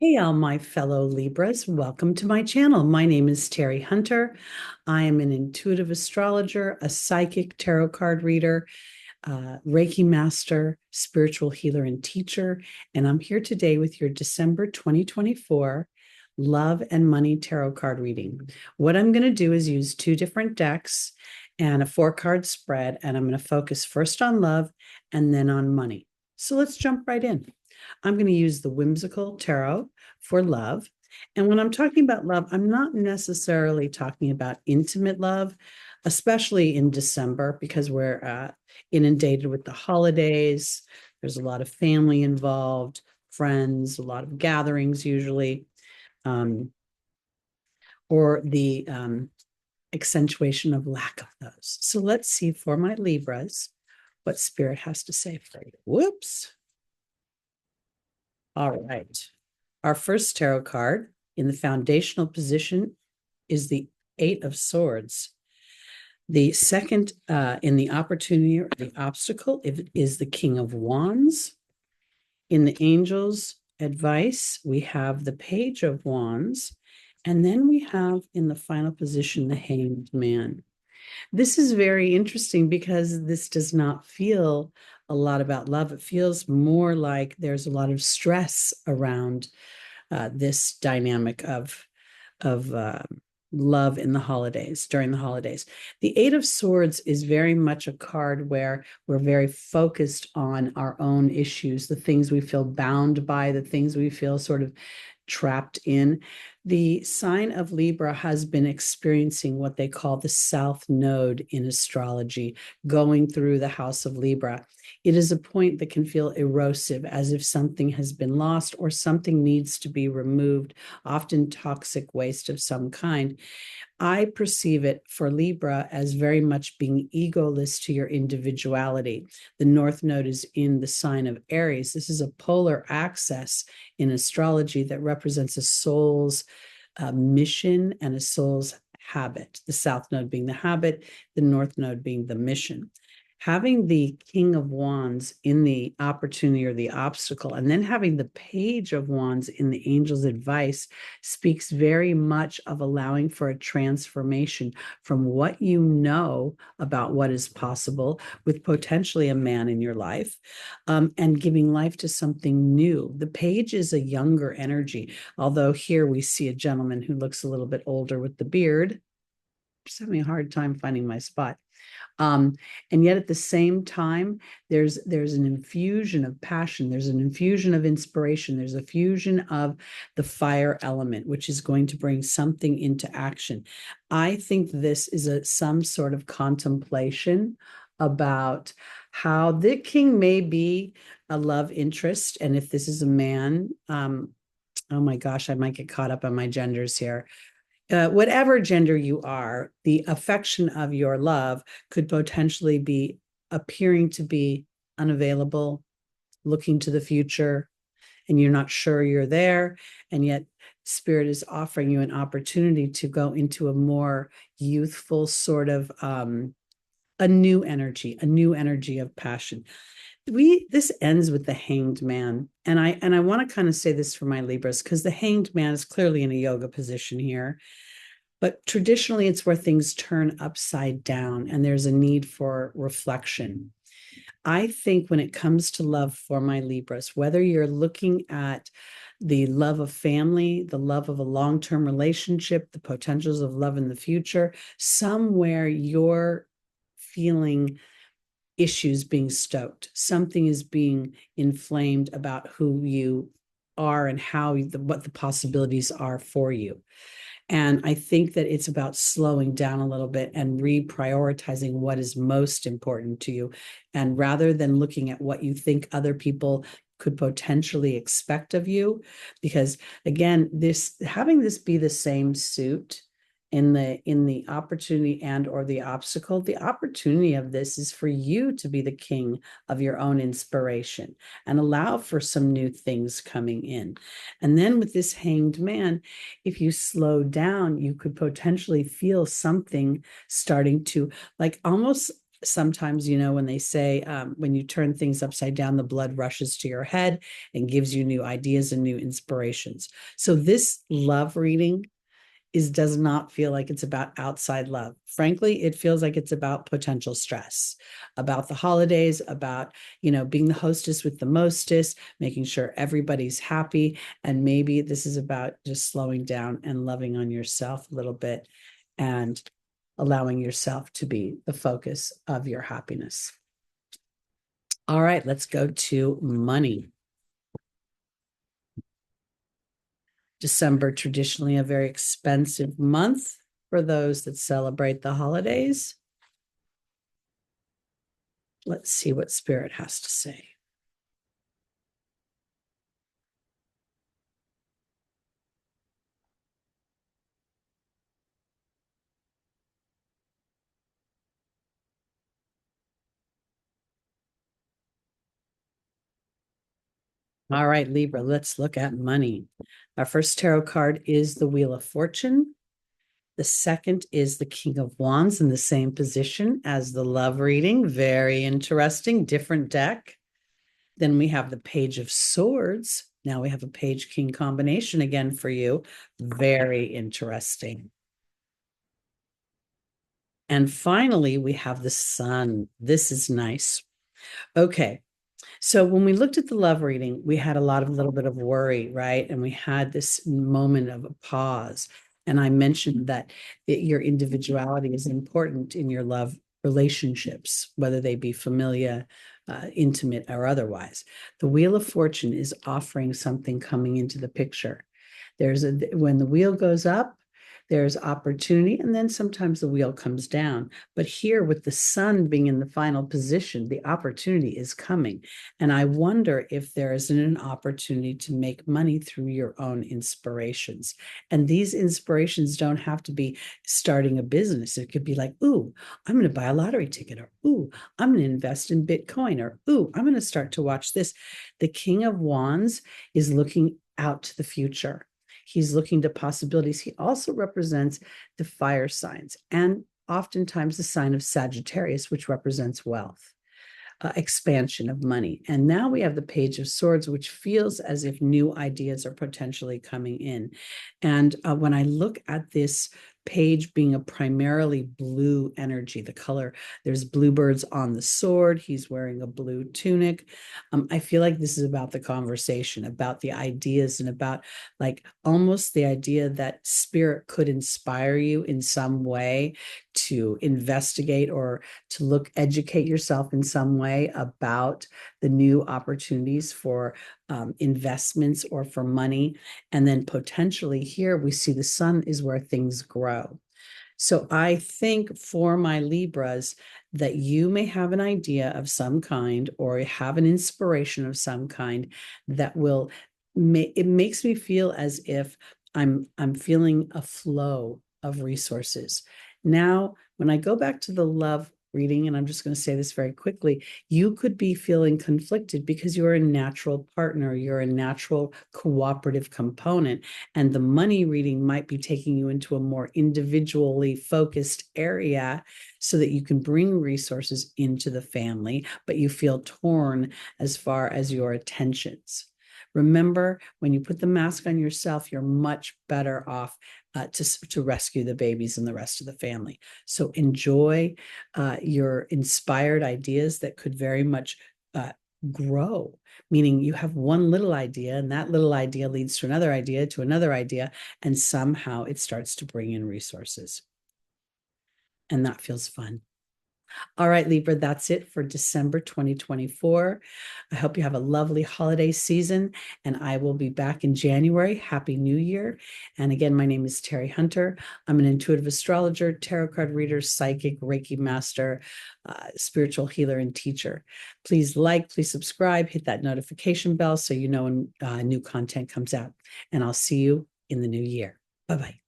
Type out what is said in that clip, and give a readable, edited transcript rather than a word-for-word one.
Hey, all my fellow Libras. Welcome to my channel. My name is Teri Hunter. I am an intuitive astrologer, a psychic tarot card reader, Reiki master, spiritual healer, and teacher. And I'm here today with your December 2024 Love and Money Tarot card reading. What I'm going to do is use two different decks and a 4-card spread, and I'm going to focus first on love and then on money. So let's jump right in. I'm going to use the Whimsical Tarot for love. And when I'm talking about love, I'm not necessarily talking about intimate love, especially in December, because we're inundated with the holidays. There's a lot of family involved, friends, a lot of gatherings usually, or the accentuation of lack of those. So let's see for my Libras what Spirit has to say for you. Whoops. All right. Our first tarot card in the foundational position is the Eight of Swords. The second in the opportunity or the obstacle is the King of Wands. In the Angels' advice, we have the Page of Wands. And then we have in the final position, the Hanged Man. This is very interesting because this does not feel a lot about love. It feels more like there's a lot of stress around this dynamic of love in the holidays, during the holidays. The Eight of Swords is very much a card where we're very focused on our own issues, the things we feel bound by, the things we feel sort of trapped in. The sign of Libra has been experiencing what they call the South Node in astrology, going through the house of Libra. It is a point that can feel erosive, as if something has been lost or something needs to be removed, often toxic waste of some kind. I perceive it for Libra as very much being egoless to your individuality. The North Node is in the sign of Aries. This is a polar axis in astrology that represents a soul's mission and a soul's habit. The South Node being the habit, the North Node being the mission. Having the King of Wands in the opportunity or the obstacle, and then having the Page of Wands in the angel's advice speaks very much of allowing for a transformation from what you know about what is possible with potentially a man in your life, and giving life to something new. The Page is a younger energy, although here we see a gentleman who looks a little bit older with the beard. Just having a hard time finding my spot. And yet at the same time, there's an infusion of passion, there's an infusion of inspiration, there's a fusion of the fire element, which is going to bring something into action. I think this is some sort of contemplation about how the king may be a love interest. And if this is a man, oh my gosh, I might get caught up on my genders here. Whatever gender you are, the affection of your love could potentially be appearing to be unavailable, looking to the future, and you're not sure you're there. And yet, Spirit is offering you an opportunity to go into a more youthful sort of a new energy of passion. This ends with the Hanged Man, and I want to kind of say this for my Libras, because the Hanged Man is clearly in a yoga position here, but traditionally it's where things turn upside down and there's a need for reflection. I think when it comes to love for my Libras, whether you're looking at the love of family, the love of a long-term relationship, the potentials of love in the future, somewhere you're feeling issues being stoked. Something is being inflamed about who you are and what the possibilities are for you. And I think that it's about slowing down a little bit and reprioritizing what is most important to you. And rather than looking at what you think other people could potentially expect of you, because again, having this be the same suit in the opportunity and or the obstacle, the opportunity of this is for you to be the king of your own inspiration and allow for some new things coming in. And then with this Hanged Man, if you slow down, you could potentially feel something starting to, like, almost sometimes, when they say, when you turn things upside down, the blood rushes to your head and gives you new ideas and new inspirations. So this love reading does not feel like it's about outside love. Frankly, it feels like it's about potential stress, about the holidays, about, being the hostess with the mostest, making sure everybody's happy. And maybe this is about just slowing down and loving on yourself a little bit and allowing yourself to be the focus of your happiness. All right, let's go to money. December, traditionally a very expensive month for those that celebrate the holidays. Let's see what Spirit has to say. All right, Libra, let's look at money. Our first tarot card is the Wheel of Fortune. The second is the King of Wands in the same position as the love reading. Very interesting, different deck. Then we have the Page of Swords. Now we have a Page King combination again for you. Very interesting. And finally, we have the Sun. This is nice. Okay. So when we looked at the love reading, we had a little bit of worry, right? And we had this moment of a pause. And I mentioned that your individuality is important in your love relationships, whether they be familiar, intimate, or otherwise. The Wheel of Fortune is offering something coming into the picture. When the wheel goes up, there's opportunity, and then sometimes the wheel comes down. But here, with the Sun being in the final position, the opportunity is coming. And I wonder if there isn't an opportunity to make money through your own inspirations. And these inspirations don't have to be starting a business. It could be like, ooh, I'm going to buy a lottery ticket, or ooh, I'm going to invest in Bitcoin, or ooh, I'm going to start to watch this. The King of Wands is looking out to the future. He's looking to possibilities. He also represents the fire signs and oftentimes the sign of Sagittarius, which represents wealth, expansion of money. And now we have the Page of Swords, which feels as if new ideas are potentially coming in. And when I look at this page being a primarily blue energy, the color, there's bluebirds on the sword. He's wearing a blue tunic. I feel like this is about the conversation, about the ideas, and about like almost the idea that Spirit could inspire you in some way to investigate or to educate yourself in some way about the new opportunities for investments or for money. And then potentially here we see the Sun is where things grow. So I think for my Libras that you may have an idea of some kind or have an inspiration of some kind that it makes me feel as if I'm feeling a flow of resources. Now, when I go back to the love reading, and I'm just going to say this very quickly, you could be feeling conflicted because you're a natural partner, you're a natural cooperative component, and the money reading might be taking you into a more individually focused area so that you can bring resources into the family, but you feel torn as far as your attentions. Remember, when you put the mask on yourself, you're much better off to rescue the babies and the rest of the family. So enjoy your inspired ideas that could very much grow, meaning you have one little idea and that little idea leads to another idea, and somehow it starts to bring in resources. And that feels fun. All right, Libra, that's it for December 2024. I hope you have a lovely holiday season, and I will be back in January. Happy New Year. And again, my name is Teri Hunter. I'm an intuitive astrologer, tarot card reader, psychic, Reiki master, spiritual healer, and teacher. Please please subscribe, hit that notification bell so you know when new content comes out. And I'll see you in the new year. Bye-bye.